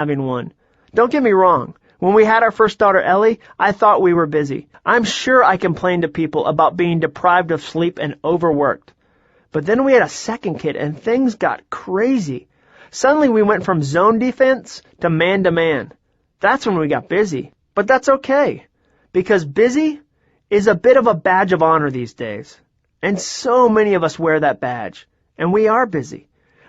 having one. Don't get me wrong. When we had our first daughter, Ellie, I thought we were busy. I'm sure I complained to people about being deprived of sleep and overworked. But then we had a second kid, and things got crazy. Suddenly we went from zone defense to man-to-man. That's when we got busy. But that's okay, because busy is a bit of a badge of honor these days. And so many of us wear that badge. And we are busy.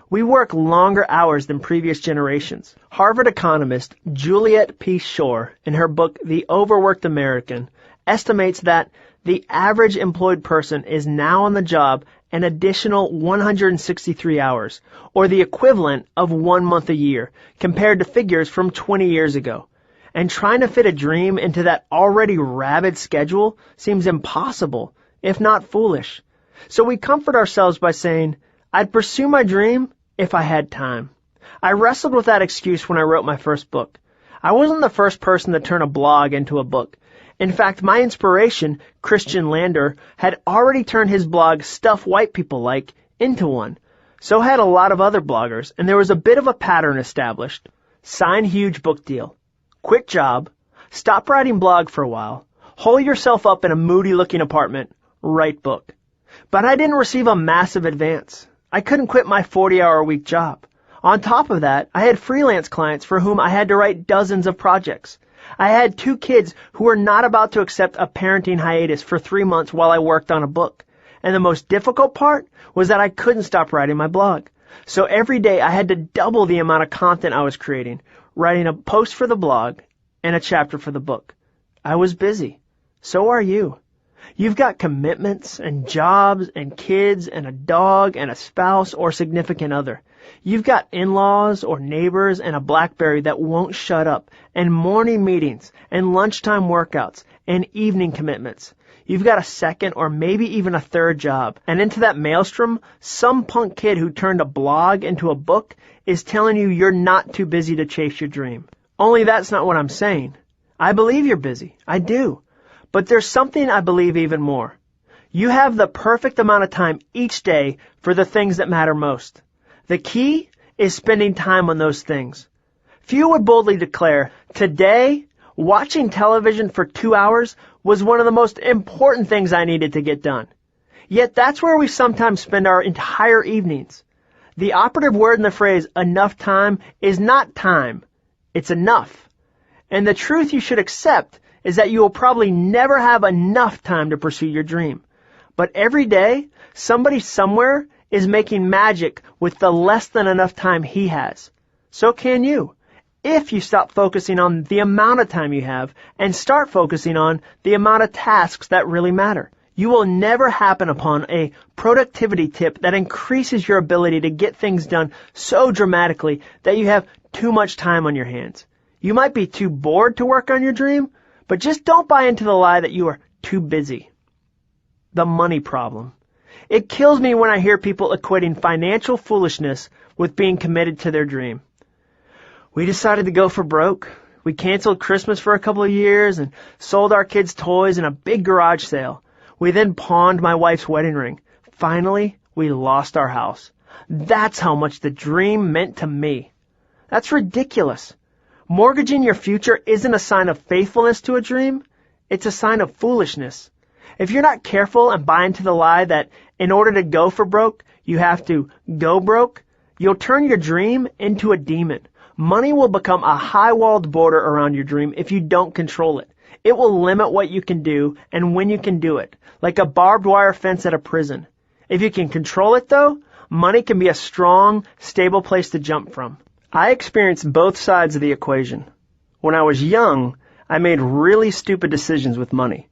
We work longer hours than previous generations. Harvard economist Juliet P. Shore, in her book The Overworked American, estimates that the average employed person is now on the job an additional 163 hours, or the equivalent of 1 month a year, compared to figures from 20 years ago. And trying to fit a dream into that already rabid schedule seems impossible, if not foolish. So we comfort ourselves by saying, I'd pursue my dream if I had time. I wrestled with that excuse when I wrote my first book. I wasn't the first person to turn a blog into a book. In fact, my inspiration, Christian Lander, had already turned his blog Stuff White People Like into one. So had a lot of other bloggers, and there was a bit of a pattern established. Sign huge book deal. Quit job. Stop writing blog for a while. Hole yourself up in a moody-looking apartment. Write book. But I didn't receive a massive advance. I couldn't quit my 40-hour-a-week job. On top of that, I had freelance clients for whom I had to write dozens of projects. I had 2 kids who were not about to accept a parenting hiatus for 3 months while I worked on a book. And the most difficult part was that I couldn't stop writing my blog. So every day I had to double the amount of content I was creating, writing a post for the blog and a chapter for the book. I was busy. So are you. You've got commitments and jobs and kids and a dog and a spouse or significant other. You've got in-laws or neighbors and a BlackBerry that won't shut up, and morning meetings and lunchtime workouts and evening commitments. You've got a second or maybe even a third job. And into that maelstrom, some punk kid who turned a blog into a book is telling you you're not too busy to chase your dream. Only that's not what I'm saying. I believe you're busy. I do. But there's something I believe even more. You have the perfect amount of time each day for the things that matter most. The key is spending time on those things. Few would boldly declare, today, watching television for 2 hours was one of the most important things I needed to get done. Yet that's where we sometimes spend our entire evenings. The operative word in the phrase, enough time, is not time. It's enough. And the truth you should accept is that you will probably never have enough time to pursue your dream. But every day, somebody somewhere is making magic with the less than enough time he has. So can you, if you stop focusing on the amount of time you have and start focusing on the amount of tasks that really matter. You will never happen upon a productivity tip that increases your ability to get things done so dramatically that you have too much time on your hands. You might be too bored to work on your dream, but just don't buy into the lie that you are too busy. The money problem. It kills me when I hear people equating financial foolishness with being committed to their dream. We decided to go for broke. We canceled Christmas for a couple of years and sold our kids' toys in a big garage sale. We then pawned my wife's wedding ring. Finally, we lost our house. That's how much the dream meant to me. That's ridiculous. Mortgaging your future isn't a sign of faithfulness to a dream. It's a sign of foolishness. If you're not careful and buy into the lie that in order to go for broke, you have to go broke, you'll turn your dream into a demon. Money will become a high-walled border around your dream if you don't control it. It will limit what you can do and when you can do it, like a barbed wire fence at a prison. If you can control it, though, money can be a strong, stable place to jump from. I experienced both sides of the equation. When I was young, I made really stupid decisions with money.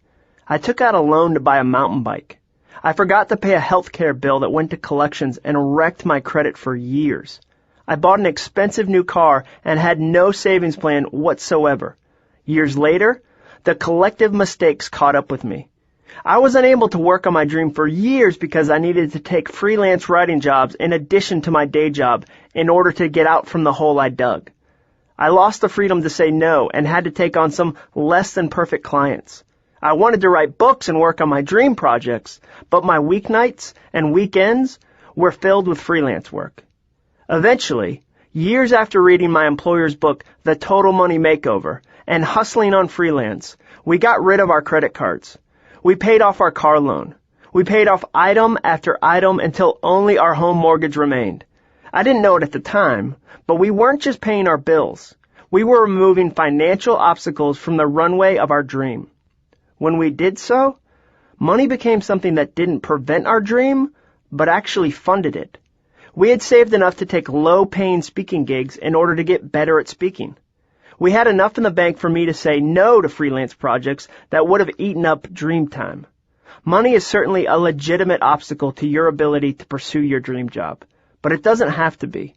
I took out a loan to buy a mountain bike. I forgot to pay a health care bill that went to collections and wrecked my credit for years. I bought an expensive new car and had no savings plan whatsoever. Years later, the collective mistakes caught up with me. I was unable to work on my dream for years because I needed to take freelance writing jobs in addition to my day job in order to get out from the hole I dug. I lost the freedom to say no and had to take on some less than perfect clients. I wanted to write books and work on my dream projects, but my weeknights and weekends were filled with freelance work. Eventually, Years after reading my employer's book, The Total Money Makeover, and hustling on freelance, we got rid of our credit cards. We paid off our car loan. We paid off item after item until only our home mortgage remained. I didn't know it at the time, but we weren't just paying our bills. We were removing financial obstacles from the runway of our dream. When we did so, money became something that didn't prevent our dream, but actually funded it. We had saved enough to take low-paying speaking gigs in order to get better at speaking. We had enough in the bank for me to say no to freelance projects that would have eaten up dream time. Money is certainly a legitimate obstacle to your ability to pursue your dream job, but it doesn't have to be.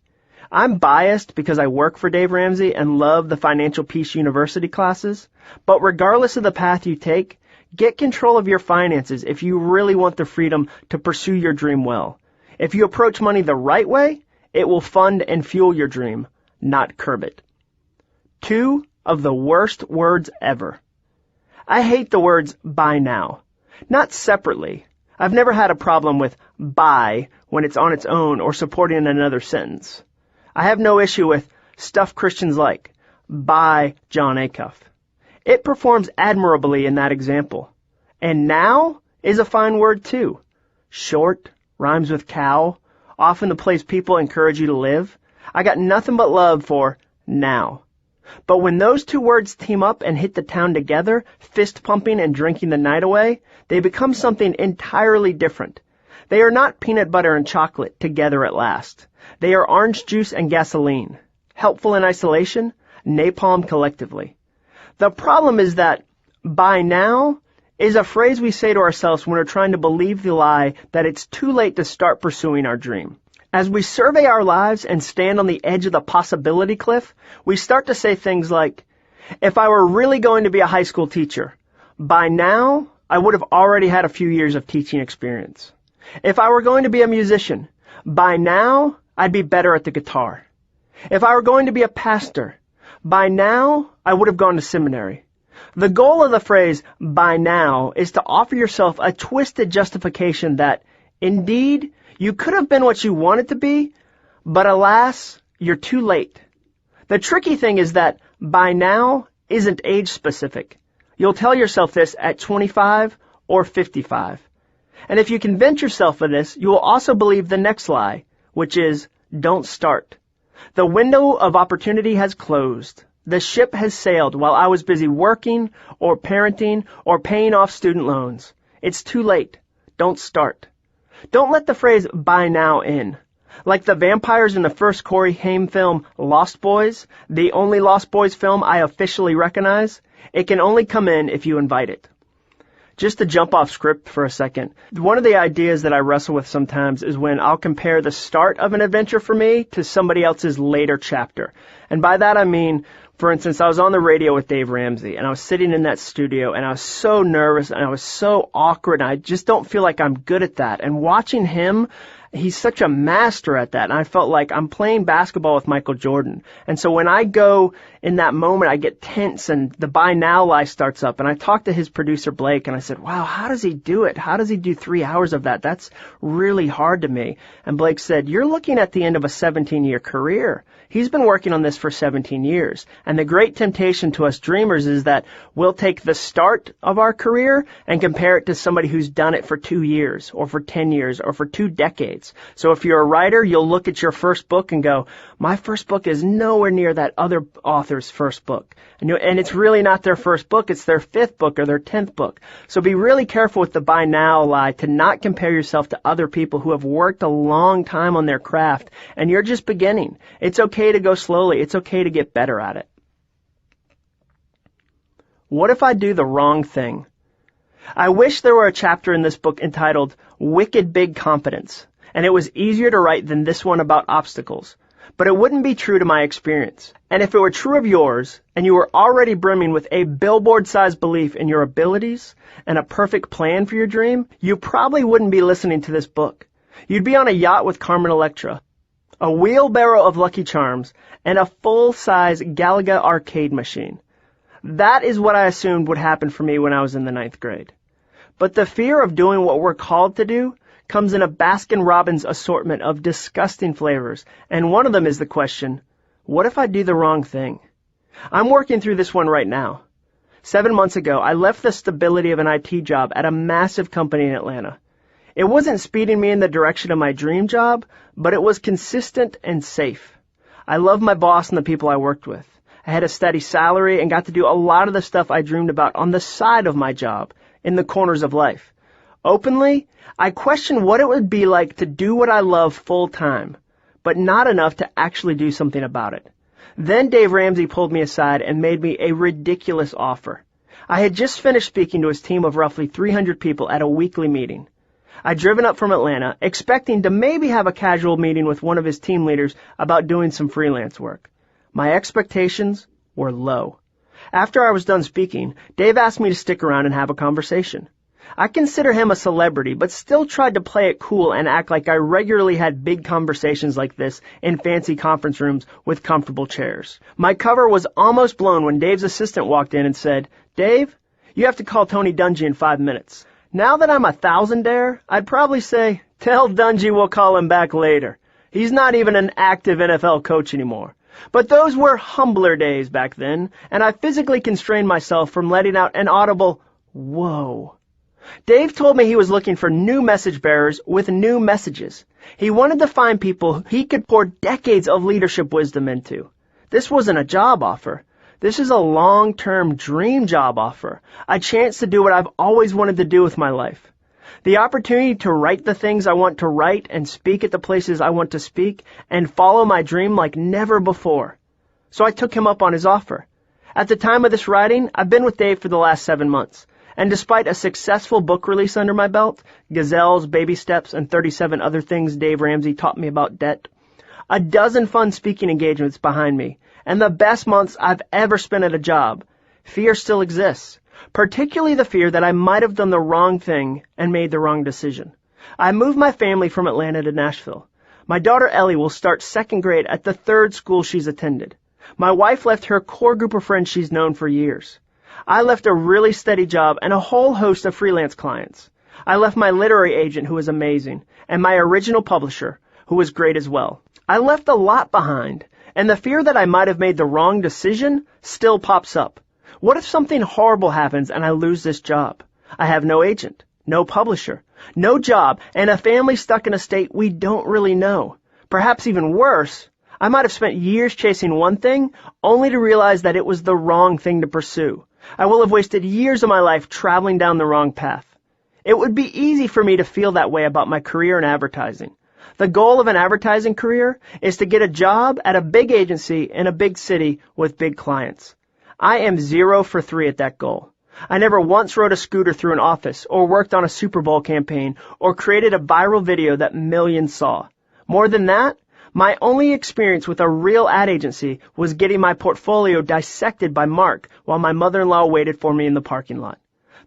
I'm biased because I work for Dave Ramsey and love the Financial Peace University classes, but regardless of the path you take, get control of your finances if you really want the freedom to pursue your dream well. If you approach money the right way, it will fund and fuel your dream, not curb it. 2 of the worst words ever. I hate the words buy now. Not separately. I've never had a problem with buy when it's on its own or supporting another sentence. I have no issue with stuff Christians like, buy John Acuff. It performs admirably in that example. And now is a fine word too. Short, rhymes with cow, often the place people encourage you to live. I got nothing but love for now. But when those 2 words team up and hit the town together, fist pumping and drinking the night away, they become something entirely different. They are not peanut butter and chocolate together at last. They are orange juice and gasoline. Helpful in isolation, napalm collectively. The problem is that by now is a phrase we say to ourselves when we're trying to believe the lie that it's too late to start pursuing our dream. As we survey our lives and stand on the edge of the possibility cliff, we start to say things like, if I were really going to be a high school teacher, by now I would have already had a few years of teaching experience. If I were going to be a musician, by now I'd be better at the guitar. If I were going to be a pastor, by now I would have gone to seminary. The goal of the phrase by now is to offer yourself a twisted justification that, indeed, you could have been what you wanted to be, but alas, you're too late. The tricky thing is that by now isn't age specific. You'll tell yourself this at 25 or 55. And if you convince yourself of this, you will also believe the next lie, which is don't start. The window of opportunity has closed. The ship has sailed while I was busy working or parenting or paying off student loans. It's too late. Don't start. Don't let the phrase by now in. Like the vampires in the first Corey Haim film Lost Boys, the only Lost Boys film I officially recognize, it can only come in if you invite it. Just to jump off script for a second, one of the ideas that I wrestle with sometimes is when I'll compare the start of an adventure for me to somebody else's later chapter. And by that I mean, for instance, I was on the radio with Dave Ramsey, and I was sitting in that studio, and I was so nervous, and I was so awkward, and I just don't feel like I'm good at that. And watching him, he's such a master at that, and I felt like I'm playing basketball with Michael Jordan. And so when I go in that moment, I get tense, and the by now lie starts up, and I talked to his producer, Blake, and I said, wow, how does he do it? How does he do 3 hours of that? That's really hard to me. And Blake said, you're looking at the end of a 17-year career. He's been working on this for 17 years. And the great temptation to us dreamers is that we'll take the start of our career and compare it to somebody who's done it for 2 years or for 10 years or for 2 decades. So if you're a writer, you'll look at your first book and go, my first book is nowhere near that other author's first book. And it's really not their first book, it's their 5th book or their 10th book. So be really careful with the by now lie to not compare yourself to other people who have worked a long time on their craft and you're just beginning. It's okay to go slowly. It's okay to get better at it. What if I do the wrong thing? I wish there were a chapter in this book entitled Wicked Big Confidence, and it was easier to write than this one about obstacles. But it wouldn't be true to my experience. And if it were true of yours, and you were already brimming with a billboard-sized belief in your abilities and a perfect plan for your dream, you probably wouldn't be listening to this book. You'd be on a yacht with Carmen Electra, a wheelbarrow of Lucky Charms, and a full-size Galaga arcade machine. That is what I assumed would happen for me when I was in the 9th grade. But the fear of doing what we're called to do comes in a Baskin-Robbins assortment of disgusting flavors, and one of them is the question, What if I do the wrong thing? I'm working through this one right now. 7 months ago, I left the stability of an IT job at a massive company in Atlanta. It wasn't speeding me in the direction of my dream job, but it was consistent and safe. I loved my boss and the people I worked with. I had a steady salary and got to do a lot of the stuff I dreamed about on the side of my job, in the corners of life. Openly, I questioned what it would be like to do what I love full time, but not enough to actually do something about it. Then Dave Ramsey pulled me aside and made me a ridiculous offer. I had just finished speaking to his team of roughly 300 people at a weekly meeting. I'd driven up from Atlanta, expecting to maybe have a casual meeting with one of his team leaders about doing some freelance work. My expectations were low. After I was done speaking, Dave asked me to stick around and have a conversation. I consider him a celebrity, but still tried to play it cool and act like I regularly had big conversations like this in fancy conference rooms with comfortable chairs. My cover was almost blown when Dave's assistant walked in and said, "Dave, you have to call Tony Dungy in 5 minutes." Now that I'm a thousandaire, I'd probably say, "Tell Dungy we'll call him back later. He's not even an active NFL coach anymore." But those were humbler days back then, and I physically constrained myself from letting out an audible, "Whoa." Dave told me he was looking for new message bearers with new messages. He wanted to find people he could pour decades of leadership wisdom into. This wasn't a job offer. This is a long-term dream job offer, a chance to do what I've always wanted to do with my life. The opportunity to write the things I want to write and speak at the places I want to speak and follow my dream like never before. So I took him up on his offer. At the time of this writing, I've been with Dave for the last 7 months. And despite a successful book release under my belt, Gazelles, Baby Steps, and 37 other things Dave Ramsey taught me about debt, a dozen fun speaking engagements behind me, and the best months I've ever spent at a job, fear still exists, particularly the fear that I might have done the wrong thing and made the wrong decision. I moved my family from Atlanta to Nashville. My daughter Ellie will start 2nd grade at the 3rd school she's attended. My wife left her core group of friends she's known for years. I left a really steady job and a whole host of freelance clients. I left my literary agent, who was amazing, and my original publisher, who was great as well. I left a lot behind, and the fear that I might have made the wrong decision still pops up. What if something horrible happens and I lose this job? I have no agent, no publisher, no job, and a family stuck in a state we don't really know. Perhaps even worse, I might have spent years chasing one thing only to realize that it was the wrong thing to pursue. I will have wasted years of my life traveling down the wrong path. It would be easy for me to feel that way about my career in advertising. The goal of an advertising career is to get a job at a big agency in a big city with big clients. I am 0 for 3 at that goal. I never once rode a scooter through an office or worked on a Super Bowl campaign or created a viral video that millions saw. More than that, my only experience with a real ad agency was getting my portfolio dissected by Mark while my mother-in-law waited for me in the parking lot.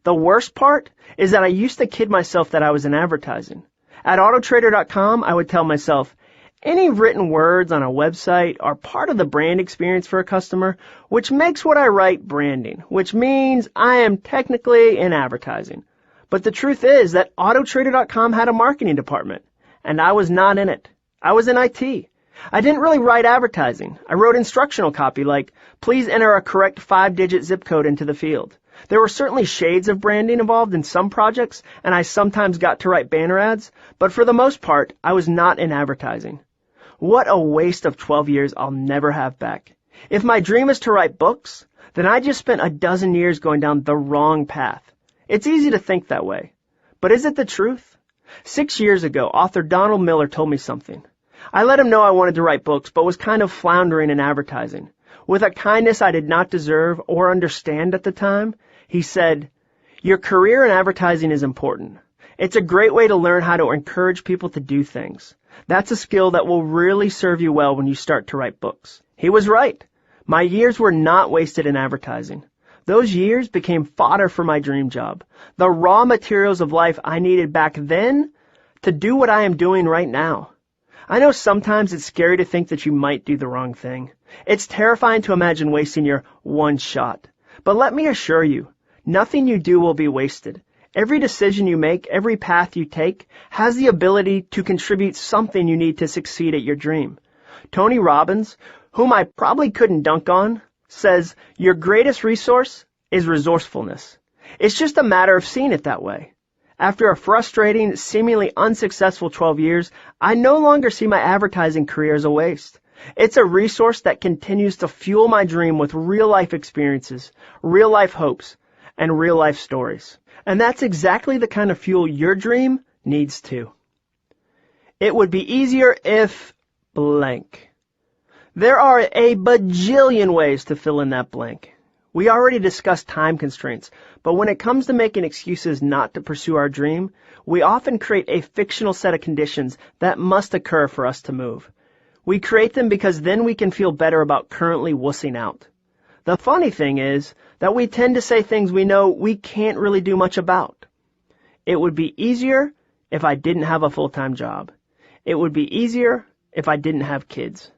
The worst part is that I used to kid myself that I was in advertising. At Autotrader.com, I would tell myself, any written words on a website are part of the brand experience for a customer, which makes what I write branding, which means I am technically in advertising. But the truth is that Autotrader.com had a marketing department, and I was not in it. I was in IT. I didn't really write advertising. I wrote instructional copy like, please enter a correct 5-digit zip code into the field. There were certainly shades of branding involved in some projects, and I sometimes got to write banner ads, but for the most part, I was not in advertising. What a waste of 12 years I'll never have back. If my dream is to write books, then I just spent a dozen years going down the wrong path. It's easy to think that way. But is it the truth? 6 years ago, author Donald Miller told me something. I let him know I wanted to write books, but was kind of floundering in advertising. With a kindness I did not deserve or understand at the time, he said, your career in advertising is important. It's a great way to learn how to encourage people to do things. That's a skill that will really serve you well when you start to write books. He was right. My years were not wasted in advertising. Those years became fodder for my dream job, the raw materials of life I needed back then to do what I am doing right now. I know sometimes it's scary to think that you might do the wrong thing. It's terrifying to imagine wasting your one shot. But let me assure you, nothing you do will be wasted. Every decision you make, every path you take, has the ability to contribute something you need to succeed at your dream. Tony Robbins, whom I probably couldn't dunk on, says, "Your greatest resource is resourcefulness. It's just a matter of seeing it that way. After a frustrating, seemingly unsuccessful 12 years, I no longer see my advertising career as a waste. It's a resource that continues to fuel my dream with real-life experiences, real-life hopes, and real-life stories. And that's exactly the kind of fuel your dream needs too. It would be easier if blank." There are a bajillion ways to fill in that blank. We already discussed time constraints, but when it comes to making excuses not to pursue our dream, we often create a fictional set of conditions that must occur for us to move. We create them because then we can feel better about currently wussing out. The funny thing is that we tend to say things we know we can't really do much about. It would be easier if I didn't have a full-time job. It would be easier if I didn't have kids.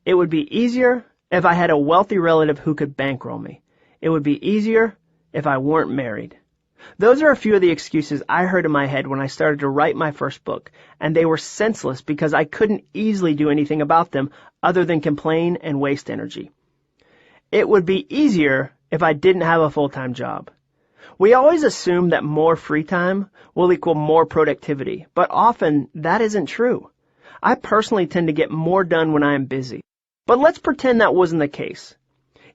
It would be easier if I had a wealthy relative who could bankroll me. It would be easier if I weren't married. Those are a few of the excuses I heard in my head when I started to write my first book, and they were senseless because I couldn't easily do anything about them other than complain and waste energy. It would be easier if I didn't have a full-time job. We always assume that more free time will equal more productivity, but often that isn't true. I personally tend to get more done when I am busy. But let's pretend that wasn't the case.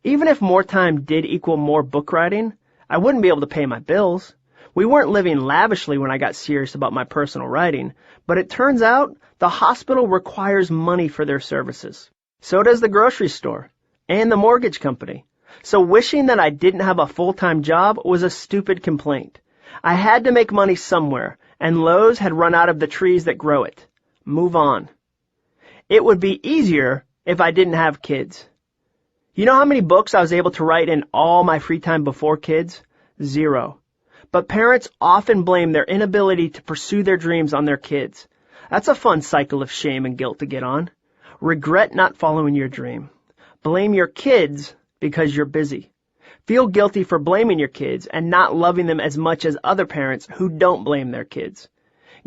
Even if more time did equal more book writing, I wouldn't be able to pay my bills. We weren't living lavishly when I got serious about my personal writing, but it turns out the hospital requires money for their services. So does the grocery store and the mortgage company. So wishing that I didn't have a full-time job was a stupid complaint. I had to make money somewhere, and Lowe's had run out of the trees that grow it. Move on. It would be easier if I didn't have kids. You know how many books I was able to write in all my free time before kids? 0. But parents often blame their inability to pursue their dreams on their kids. That's a fun cycle of shame and guilt to get on. Regret not following your dream. Blame your kids because you're busy. Feel guilty for blaming your kids and not loving them as much as other parents who don't blame their kids.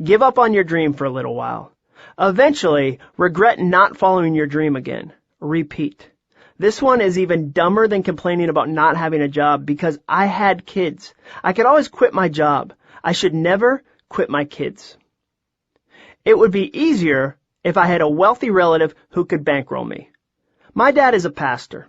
Give up on your dream for a little while. Eventually, regret not following your dream again. Repeat. This one is even dumber than complaining about not having a job because I had kids. I could always quit my job. I should never quit my kids. It would be easier if I had a wealthy relative who could bankroll me. My dad is a pastor.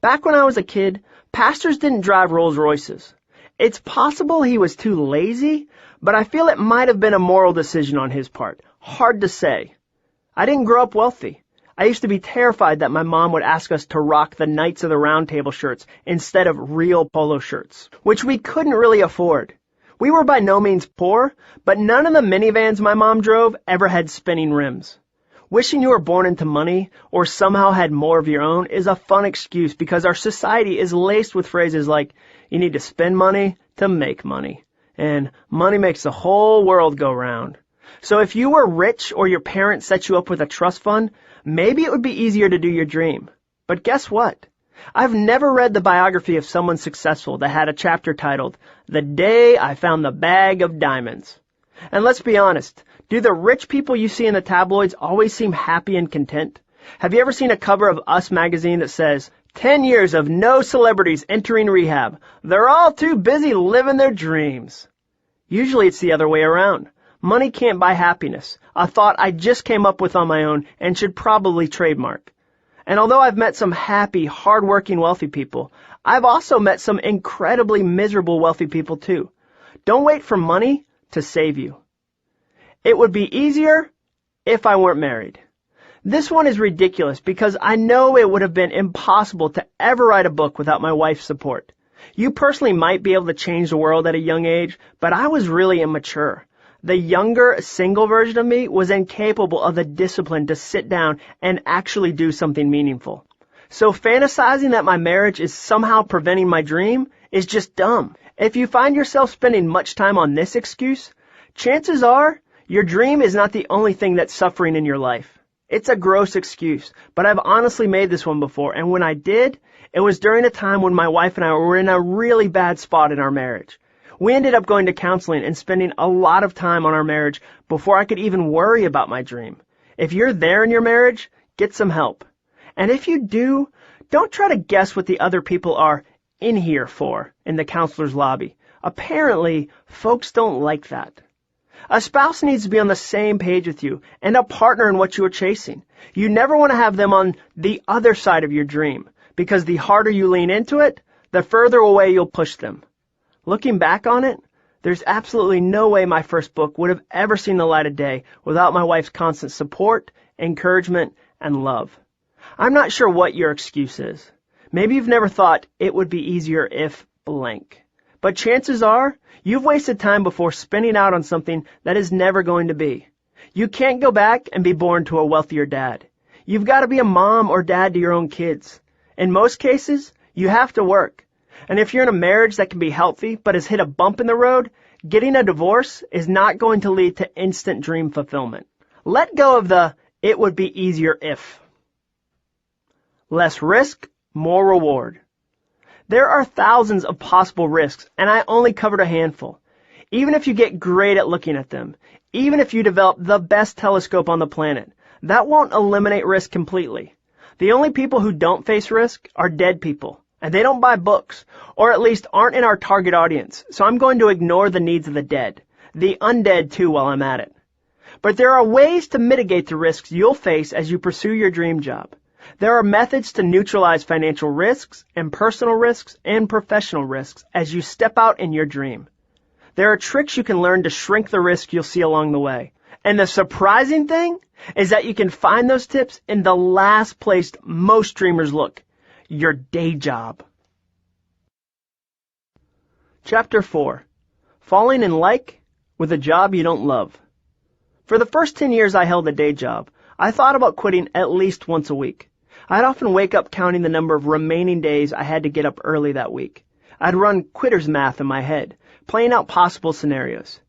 Back when I was a kid, pastors didn't drive Rolls Royces. It's possible he was too lazy, but I feel it might have been a moral decision on his part. Hard to say. I didn't grow up wealthy. I used to be terrified that my mom would ask us to rock the Knights of the Round Table shirts instead of real polo shirts, which we couldn't really afford. We were by no means poor, but none of the minivans my mom drove ever had spinning rims. Wishing you were born into money or somehow had more of your own is a fun excuse because our society is laced with phrases like, you need to spend money to make money, and money makes the whole world go round. So if you were rich or your parents set you up with a trust fund, maybe it would be easier to do your dream. But guess what? I've never read the biography of someone successful that had a chapter titled, The Day I Found the Bag of Diamonds. And let's be honest, do the rich people you see in the tabloids always seem happy and content? Have you ever seen a cover of Us magazine that says, 10 years of no celebrities entering rehab. They're all too busy living their dreams. Usually it's the other way around. Money can't buy happiness, a thought I just came up with on my own and should probably trademark. And although I've met some happy, hard-working wealthy people, I've also met some incredibly miserable wealthy people too. Don't wait for money to save you. It would be easier if I weren't married. This one is ridiculous because I know it would have been impossible to ever write a book without my wife's support. You personally might be able to change the world at a young age, but I was really immature. The younger, single version of me was incapable of the discipline to sit down and actually do something meaningful. So fantasizing that my marriage is somehow preventing my dream is just dumb. If you find yourself spending much time on this excuse, chances are your dream is not the only thing that's suffering in your life. It's a gross excuse, but I've honestly made this one before, and when I did, it was during a time when my wife and I were in a really bad spot in our marriage. We ended up going to counseling and spending a lot of time on our marriage before I could even worry about my dream. If you're there in your marriage, get some help. And if you do, don't try to guess what the other people are in here for in the counselor's lobby. Apparently, folks don't like that. A spouse needs to be on the same page with you and a partner in what you are chasing. You never want to have them on the other side of your dream, because the harder you lean into it, the further away you'll push them. Looking back on it, there's absolutely no way my first book would have ever seen the light of day without my wife's constant support, encouragement, and love. I'm not sure what your excuse is. Maybe you've never thought it would be easier if blank. But chances are, you've wasted time before spinning out on something that is never going to be. You can't go back and be born to a wealthier dad. You've got to be a mom or dad to your own kids. In most cases, you have to work. And if you're in a marriage that can be healthy but has hit a bump in the road, getting a divorce is not going to lead to instant dream fulfillment. Let go of the "it would be easier if." Less risk, more reward. There are thousands of possible risks, and I only covered a handful. Even if you get great at looking at them, even if you develop the best telescope on the planet, that won't eliminate risk completely. The only people who don't face risk are dead people, and they don't buy books, or at least aren't in our target audience, so I'm going to ignore the needs of the dead. The undead too while I'm at it. But there are ways to mitigate the risks you'll face as you pursue your dream job. There are methods to neutralize financial risks and personal risks and professional risks as you step out in your dream. There are tricks you can learn to shrink the risk you'll see along the way. And the surprising thing is that you can find those tips in the last place most dreamers look, your day job. Chapter 4. Falling in like with a job you don't love. For the first 10 years I held a day job, I thought about quitting at least once a week. I'd often wake up counting the number of remaining days I had to get up early that week. I'd run quitter's math in my head, playing out possible scenarios.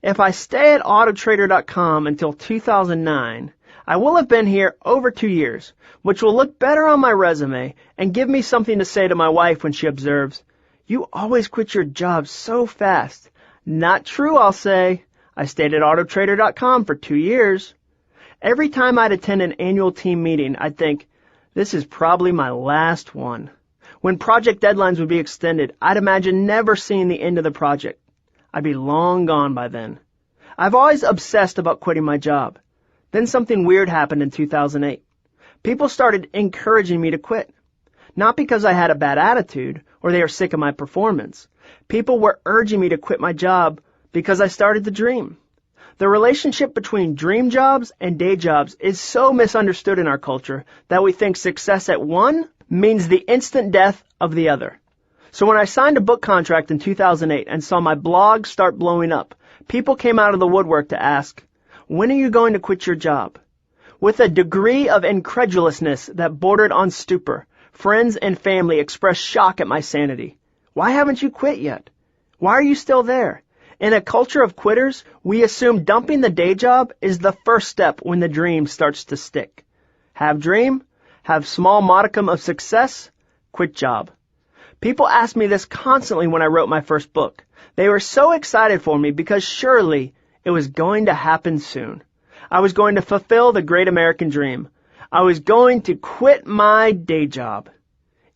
If I stay at autotrader.com until 2009, I will have been here over 2 years, which will look better on my resume and give me something to say to my wife when she observes, "You always quit your job so fast." Not true, I'll say. I stayed at autotrader.com for 2 years. Every time I'd attend an annual team meeting, I'd think, this is probably my last one. When project deadlines would be extended, I'd imagine never seeing the end of the project. I'd be long gone by then. I've always obsessed about quitting my job. Then something weird happened in 2008. People started encouraging me to quit. Not because I had a bad attitude or they were sick of my performance. People were urging me to quit my job because I started to dream. The relationship between dream jobs and day jobs is so misunderstood in our culture that we think success at one means the instant death of the other. So when I signed a book contract in 2008 and saw my blog start blowing up, people came out of the woodwork to ask, "When are you going to quit your job?" With a degree of incredulousness that bordered on stupor, friends and family expressed shock at my sanity. "Why haven't you quit yet? Why are you still there?" In a culture of quitters, we assume dumping the day job is the first step when the dream starts to stick. Have dream, have small modicum of success, quit job. People ask me this constantly when I wrote my first book. They were so excited for me because surely it was going to happen soon. I was going to fulfill the great American dream. I was going to quit my day job.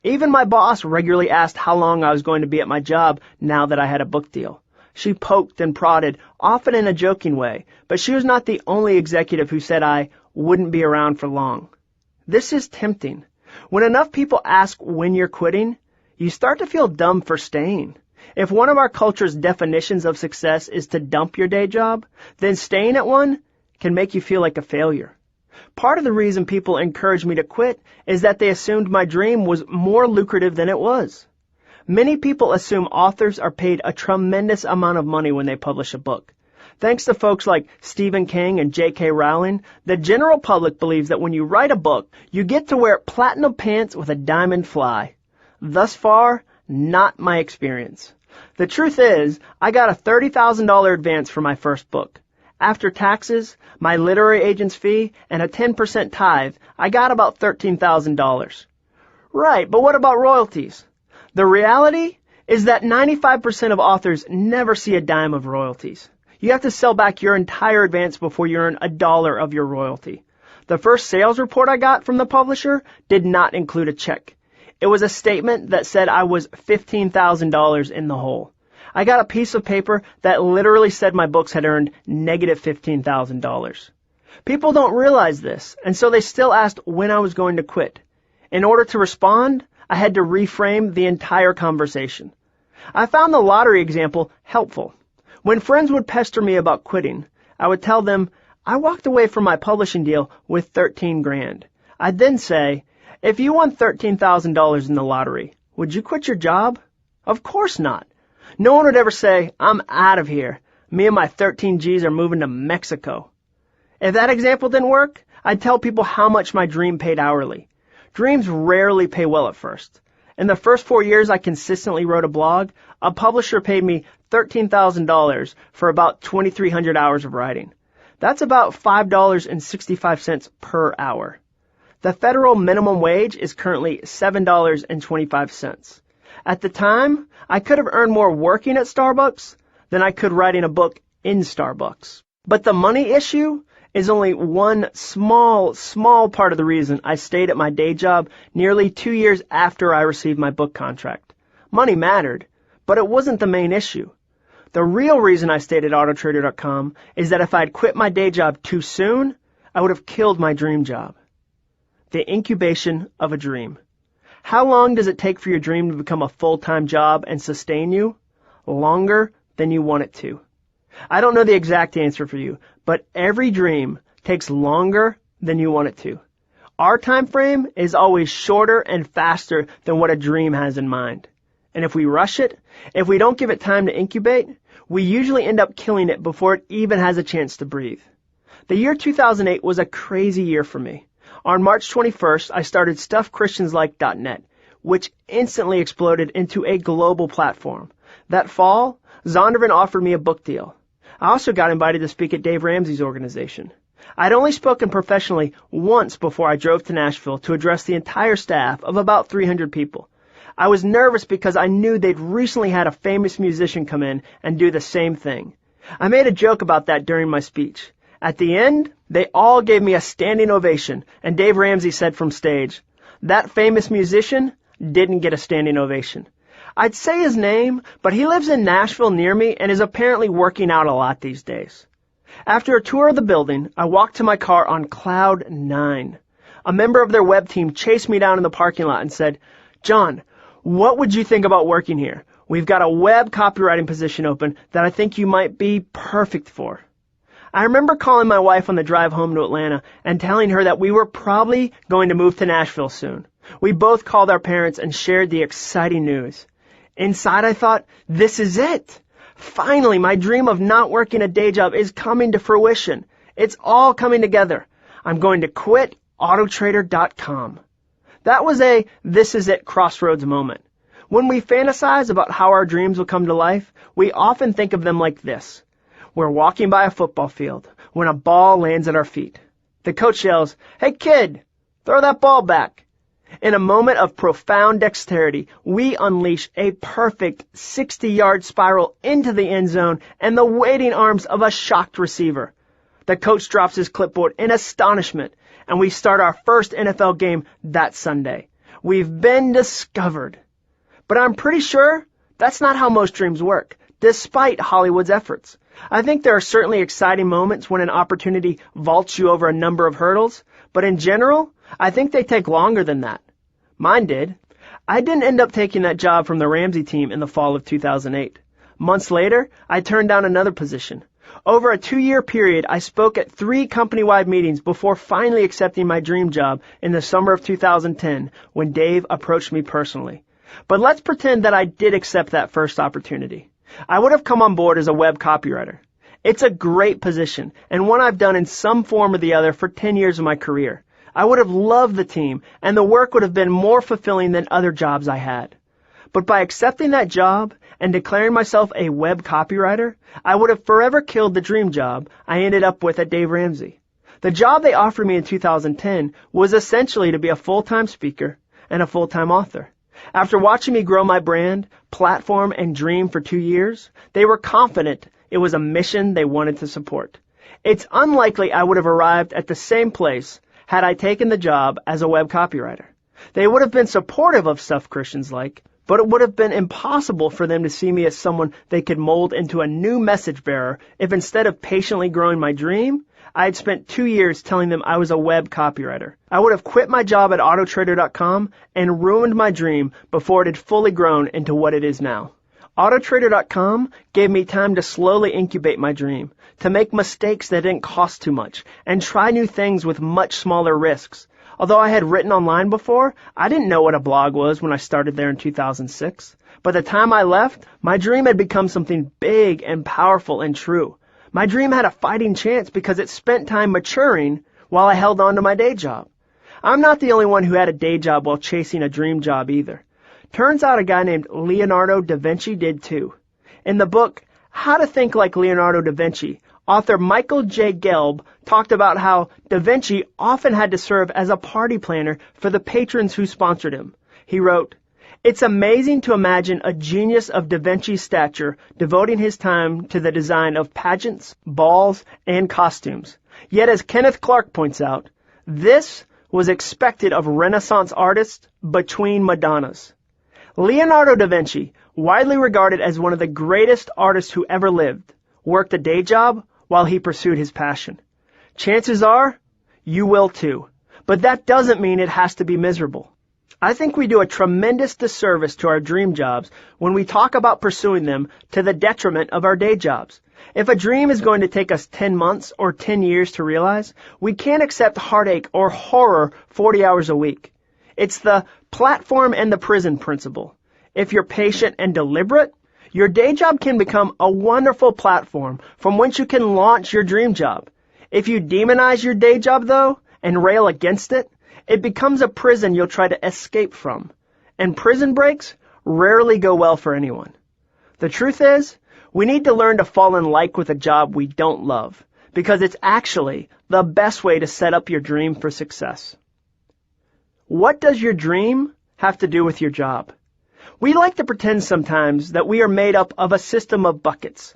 Even my boss regularly asked how long I was going to be at my job now that I had a book deal. She poked and prodded, often in a joking way, but she was not the only executive who said I wouldn't be around for long. This is tempting. When enough people ask when you're quitting, you start to feel dumb for staying. If one of our culture's definitions of success is to dump your day job, then staying at one can make you feel like a failure. Part of the reason people encouraged me to quit is that they assumed my dream was more lucrative than it was. Many people assume authors are paid a tremendous amount of money when they publish a book. Thanks to folks like Stephen King and J.K. Rowling, the general public believes that when you write a book, you get to wear platinum pants with a diamond fly. Thus far, not my experience. The truth is, I got a $30,000 advance for my first book. After taxes, my literary agent's fee, and a 10% tithe, I got about $13,000. Right, but what about royalties? The reality is that 95% of authors never see a dime of royalties. You have to sell back your entire advance before you earn $1 of your royalty. The first sales report I got from the publisher did not include a check. It was a statement that said I was $15,000 in the hole. I got a piece of paper that literally said my books had earned negative $15,000. People don't realize this, and so they still asked when I was going to quit. In order to respond, I had to reframe the entire conversation. I found the lottery example helpful. When friends would pester me about quitting, I would tell them I walked away from my publishing deal with $13,000. I'd then say, if you won $13,000 in the lottery, would you quit your job? Of course not. No one would ever say, I'm out of here. Me and my 13 G's are moving to Mexico. If that example didn't work, I'd tell people how much my dream paid hourly. Dreams rarely pay well at first. In the first 4 years I consistently wrote a blog, a publisher paid me $13,000 for about 2,300 hours of writing. That's about $5.65 per hour. The federal minimum wage is currently $7.25. At the time, I could have earned more working at Starbucks than I could writing a book in Starbucks. But the money issue is only one small part of the reason I stayed at my day job nearly 2 years after I received my book contract. Money mattered, but it wasn't the main issue. The real reason I stayed at Autotrader.com is that if I'd quit my day job too soon, I would have killed my dream job. The incubation of a dream. How long does it take for your dream to become a full-time job and sustain you? Longer than you want it to. I don't know the exact answer for you, but every dream takes longer than you want it to. Our time frame is always shorter and faster than what a dream has in mind. And if we rush it, if we don't give it time to incubate, we usually end up killing it before it even has a chance to breathe. The year 2008 was a crazy year for me. On March 21st, I started StuffChristiansLike.net, which instantly exploded into a global platform. That fall, Zondervan offered me a book deal. I also got invited to speak at Dave Ramsey's organization. I'd only spoken professionally once before I drove to Nashville to address the entire staff of about 300 people. I was nervous because I knew they'd recently had a famous musician come in and do the same thing. I made a joke about that during my speech. At the end, they all gave me a standing ovation, and Dave Ramsey said from stage, that famous musician didn't get a standing ovation. I'd say his name, but he lives in Nashville near me and is apparently working out a lot these days. After a tour of the building, I walked to my car on cloud 9. A member of their web team chased me down in the parking lot and said, John, what would you think about working here? We've got a web copywriting position open that I think you might be perfect for. I remember calling my wife on the drive home to Atlanta and telling her that we were probably going to move to Nashville soon. We both called our parents and shared the exciting news. Inside I thought, this is it. Finally, my dream of not working a day job is coming to fruition. It's all coming together. I'm going to quit Autotrader.com. That was a this is it crossroads moment. When we fantasize about how our dreams will come to life, we often think of them like this. We're walking by a football field when a ball lands at our feet. The coach yells, hey kid, throw that ball back. In a moment of profound dexterity, we unleash a perfect 60-yard spiral into the end zone and the waiting arms of a shocked receiver. The coach drops his clipboard in astonishment, and we start our first NFL game that Sunday. We've been discovered. But I'm pretty sure that's not how most dreams work, despite Hollywood's efforts. I think there are certainly exciting moments when an opportunity vaults you over a number of hurdles, but in general, I think they take longer than that. Mine did. I didn't end up taking that job from the Ramsey team in the fall of 2008. Months later, I turned down another position. Over a 2-year period, I spoke at 3 company-wide meetings before finally accepting my dream job in the summer of 2010 when Dave approached me personally. But let's pretend that I did accept that first opportunity. I would have come on board as a web copywriter. It's a great position, and one I've done in some form or the other for 10 years of my career. I would have loved the team, and the work would have been more fulfilling than other jobs I had. But by accepting that job and declaring myself a web copywriter, I would have forever killed the dream job I ended up with at Dave Ramsey. The job they offered me in 2010 was essentially to be a full-time speaker and a full-time author. After watching me grow my brand, platform, and dream for 2 years, they were confident it was a mission they wanted to support. It's unlikely I would have arrived at the same place had I taken the job as a web copywriter. They would have been supportive of stuff Christians like, but it would have been impossible for them to see me as someone they could mold into a new message bearer if instead of patiently growing my dream, I had spent 2 years telling them I was a web copywriter. I would have quit my job at Autotrader.com and ruined my dream before it had fully grown into what it is now. Autotrader.com gave me time to slowly incubate my dream, to make mistakes that didn't cost too much, and try new things with much smaller risks. Although I had written online before, I didn't know what a blog was when I started there in 2006. By the time I left, my dream had become something big and powerful and true. My dream had a fighting chance because it spent time maturing while I held on to my day job. I'm not the only one who had a day job while chasing a dream job either. Turns out a guy named Leonardo da Vinci did too. In the book, How to Think Like Leonardo da Vinci, author Michael J. Gelb talked about how da Vinci often had to serve as a party planner for the patrons who sponsored him. He wrote, "It's amazing to imagine a genius of Da Vinci's stature devoting his time to the design of pageants, balls, and costumes. Yet, as Kenneth Clark points out, this was expected of Renaissance artists between Madonnas." Leonardo da Vinci, widely regarded as one of the greatest artists who ever lived, worked a day job while he pursued his passion. Chances are, you will too. But that doesn't mean it has to be miserable. I think we do a tremendous disservice to our dream jobs when we talk about pursuing them to the detriment of our day jobs. If a dream is going to take us 10 months or 10 years to realize, we can't accept heartache or horror 40 hours a week. It's the platform and the prison principle. If you're patient and deliberate, your day job can become a wonderful platform from which you can launch your dream job. If you demonize your day job, though, and rail against it, it becomes a prison you'll try to escape from. And prison breaks rarely go well for anyone. The truth is, we need to learn to fall in like with a job we don't love, because it's actually the best way to set up your dream for success. What does your dream have to do with your job? We like to pretend sometimes that we are made up of a system of buckets.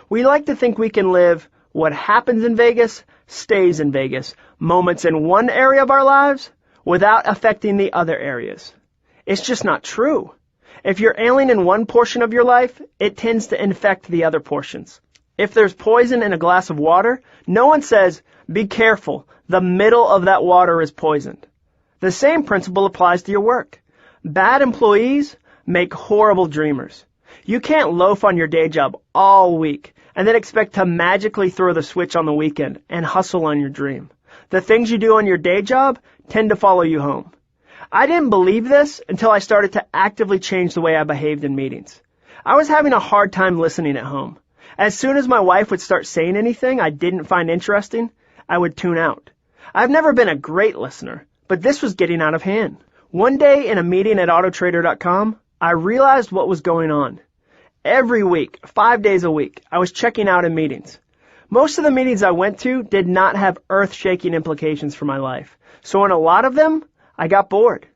We like to think we can live what happens in Vegas stays in Vegas, moments in one area of our lives without affecting the other areas. It's just not true. If you're ailing in one portion of your life, it tends to infect the other portions. If there's poison in a glass of water, no one says, "Be careful, the middle of that water is poisoned." The same principle applies to your work. Bad employees make horrible dreamers. You can't loaf on your day job all week and then expect to magically throw the switch on the weekend and hustle on your dream. The things you do on your day job tend to follow you home. I didn't believe this until I started to actively change the way I behaved in meetings. I was having a hard time listening at home. As soon as my wife would start saying anything I didn't find interesting, I would tune out. I've never been a great listener, but this was getting out of hand. One day in a meeting at Autotrader.com, I realized what was going on. Every week, 5 days a week, I was checking out in meetings. Most of the meetings I went to did not have earth-shaking implications for my life. So in a lot of them, I got bored.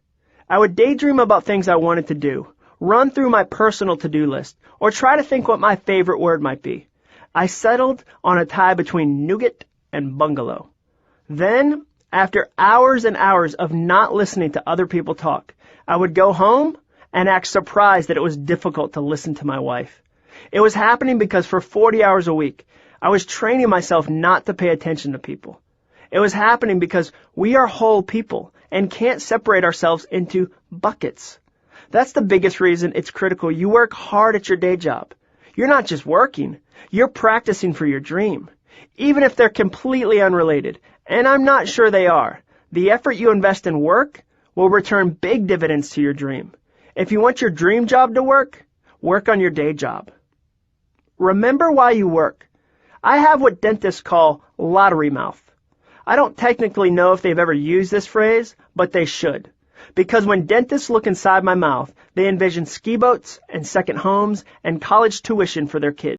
I would daydream about things I wanted to do, run through my personal to-do list, or try to think what my favorite word might be. I settled on a tie between nougat and bungalow. Then, after hours and hours of not listening to other people talk, I would go home and act surprised that it was difficult to listen to my wife. It was happening because for 40 hours a week, I was training myself not to pay attention to people. It was happening because we are whole people and can't separate ourselves into buckets. That's the biggest reason it's critical you work hard at your day job. You're not just working, you're practicing for your dream. Even if they're completely unrelated, and I'm not sure they are, the effort you invest in work will return big dividends to your dream. If you want your dream job to work on your day job. Remember why you work. I have what dentists call lottery mouth. I don't technically know if they've ever used this phrase, but they should. Because when dentists look inside my mouth, they envision ski boats and second homes and college tuition for their kids.